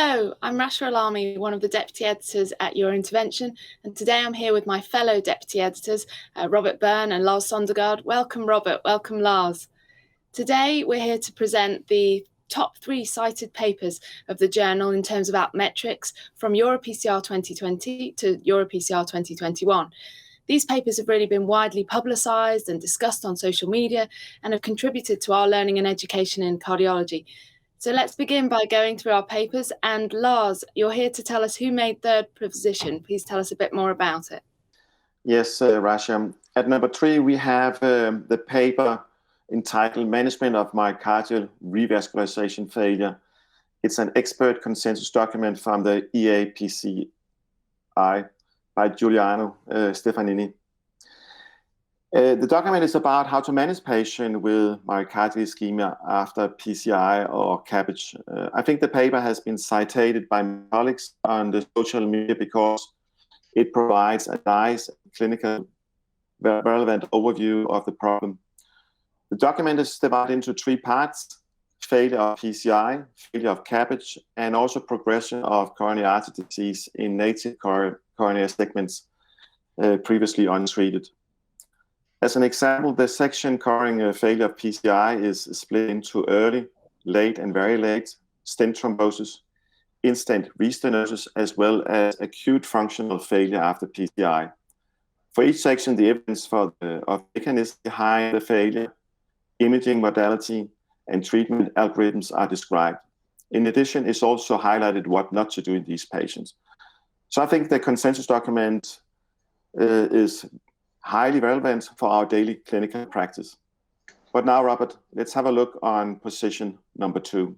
Hello, I'm Rasha Al Lamee, one of the Deputy Editors at EuroIntervention, and today I'm here with my fellow Deputy Editors, Robert Byrne and Lars Sondergaard. Welcome, Robert. Welcome, Lars. Today, we're here to present the top 3 cited papers of the journal in terms of Altmetrics from EuroPCR 2020 to EuroPCR 2021. These papers have really been widely publicised and discussed on social media and have contributed to our learning and education in cardiology. So let's begin by going through our papers. And Lars, you're here to tell us who made third position. Please tell us a bit more about it. Yes, Rasha. At number 3, we have the paper entitled Management of Myocardial Revascularization Failure. It's an expert consensus document from the EAPCI by Giuliano Stefanini. The document is about how to manage patients with myocardial ischemia after PCI or CABG. I think the paper has been cited by my colleagues on the social media because it provides a nice clinical relevant overview of the problem. The document is divided into 3 parts: failure of PCI, failure of CABG, and also progression of coronary artery disease in native coronary segments previously untreated. As an example, the section covering failure of PCI is split into early, late, and very late stent thrombosis, instant restenosis, as well as acute functional failure after PCI. For each section, the evidence of mechanism behind the failure, imaging modality, and treatment algorithms are described. In addition, it's also highlighted what not to do in these patients. So I think the consensus document is highly relevant for our daily clinical practice. But now, Robert, let's have a look on position number 2.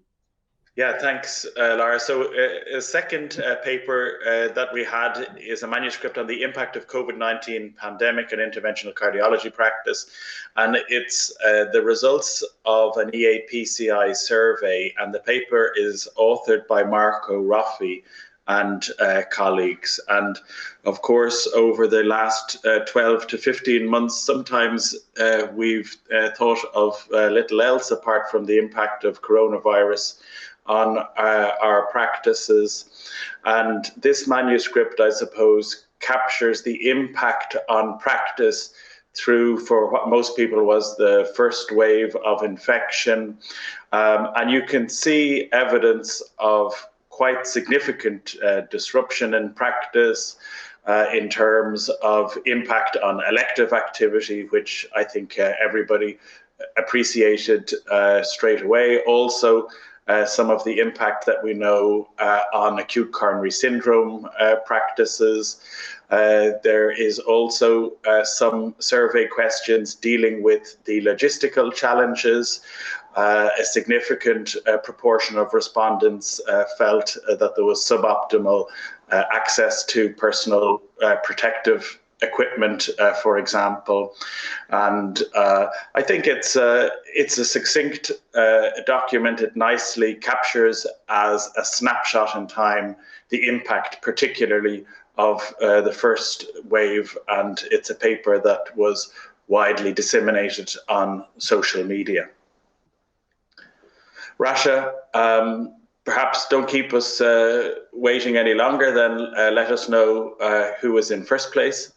Yeah, thanks, Lars. So a second paper that we had is a manuscript on the impact of COVID-19 pandemic and interventional cardiology practice. And it's the results of an EAPCI survey. And the paper is authored by Marco Raffi and colleagues. And of course, over the last 12 to 15 months, sometimes we've thought of little else apart from the impact of coronavirus on our practices. And this manuscript, I suppose, captures the impact on practice through for what most people was the first wave of infection. And you can see evidence of quite significant disruption in practice in terms of impact on elective activity, which I think everybody appreciated straight away. Also, some of the impact that we know on acute coronary syndrome practices. There is also some survey questions dealing with the logistical challenges. A significant proportion of respondents felt that there was suboptimal access to personal protective equipment, for example. And I think it's a succinct document. It nicely captures as a snapshot in time the impact particularly of the first wave, and it's a paper that was widely disseminated on social media. Rasha, perhaps don't keep us waiting any longer, then let us know who was in first place.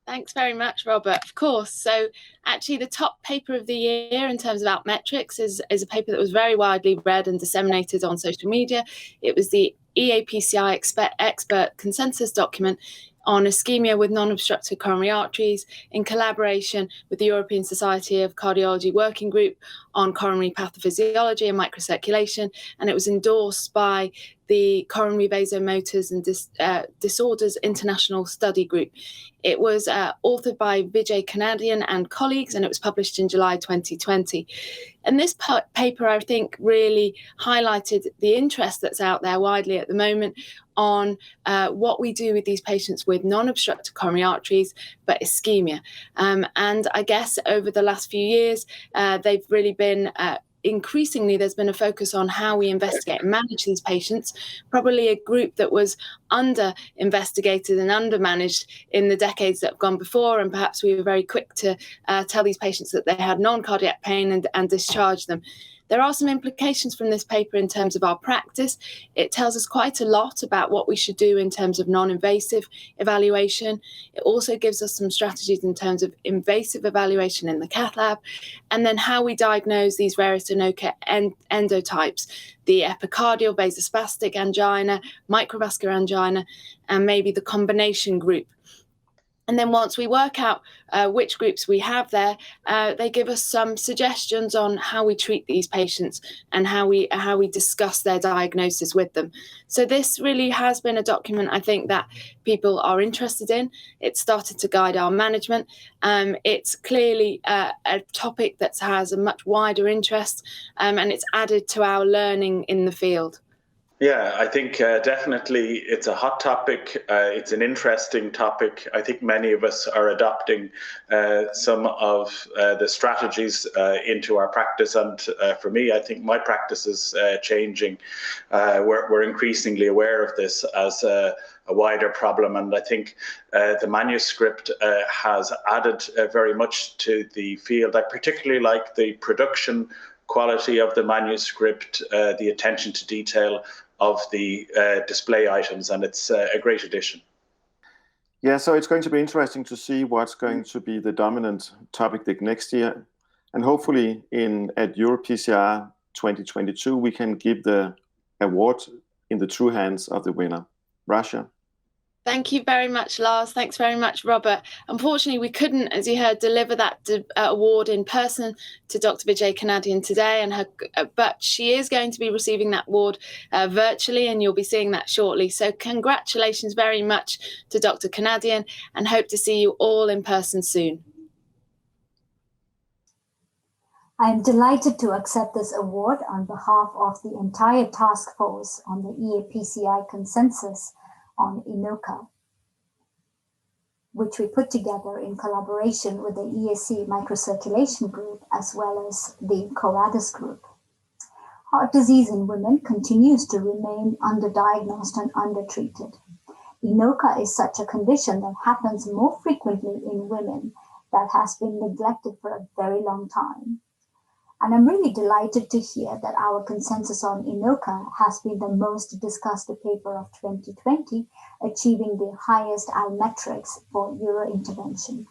Thanks very much, Robert. Of course. So actually the top paper of the year in terms of Altmetrics is a paper that was very widely read and disseminated on social media. It was the EAPCI expert consensus document on ischemia with non-obstructive coronary arteries in collaboration with the European Society of Cardiology Working Group on coronary pathophysiology and microcirculation, and it was endorsed by the Coronary Vasomotors and Disorders International Study Group. It was authored by Vijay Kunadian and colleagues, and it was published in July 2020. And this paper, I think, really highlighted the interest that's out there widely at the moment on what we do with these patients with non-obstructive coronary arteries, but ischemia. And I guess over the last few years, they've really been increasingly, there's been a focus on how we investigate and manage these patients, probably a group that was under-investigated and under-managed in the decades that have gone before, and perhaps we were very quick to tell these patients that they had non-cardiac pain and discharge them. There are some implications from this paper in terms of our practice. It tells us quite a lot about what we should do in terms of non-invasive evaluation. It also gives us some strategies in terms of invasive evaluation in the cath lab, and then how we diagnose these various Inoka endotypes, the epicardial vasospastic angina, microvascular angina, and maybe the combination group. And then once we work out which groups we have there, they give us some suggestions on how we treat these patients and how we discuss their diagnosis with them. So this really has been a document I think that people are interested in. It's started to guide our management. It's clearly a topic that has a much wider interest, and it's added to our learning in the field. Yeah, I think definitely it's a hot topic. It's an interesting topic. I think many of us are adopting some of the strategies into our practice. And for me, I think my practice is changing. We're increasingly aware of this as a wider problem. And I think the manuscript has added very much to the field. I particularly like the production quality of the manuscript, the attention to detail of the display items, and it's a great addition. Yeah, so it's going to be interesting to see what's going to be the dominant topic next year. And hopefully at EuroPCR 2022, we can give the award in the true hands of the winner. Rasha. Thank you very much, Lars. Thanks very much, Robert. Unfortunately, we couldn't, as you heard, deliver that award in person to Dr. Vijay Kunadian today, but she is going to be receiving that award virtually, and you'll be seeing that shortly. So congratulations very much to Dr. Kunadian, and hope to see you all in person soon. I am delighted to accept this award on behalf of the entire task force on the EAPCI consensus on Inoka, which we put together in collaboration with the ESC microcirculation group as well as the COADIS group. Heart disease in women continues to remain underdiagnosed and undertreated. Inoka is such a condition that happens more frequently in women that has been neglected for a very long time. And I'm really delighted to hear that our consensus on Inoka has been the most discussed paper of 2020, achieving the highest Altmetrics for EuroIntervention.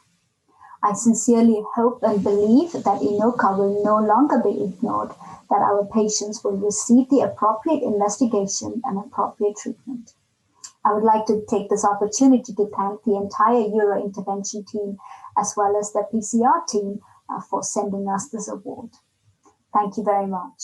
I sincerely hope and believe that Inoka will no longer be ignored, that our patients will receive the appropriate investigation and appropriate treatment. I would like to take this opportunity to thank the entire EuroIntervention team as well as the PCR team for sending us this award. Thank you very much.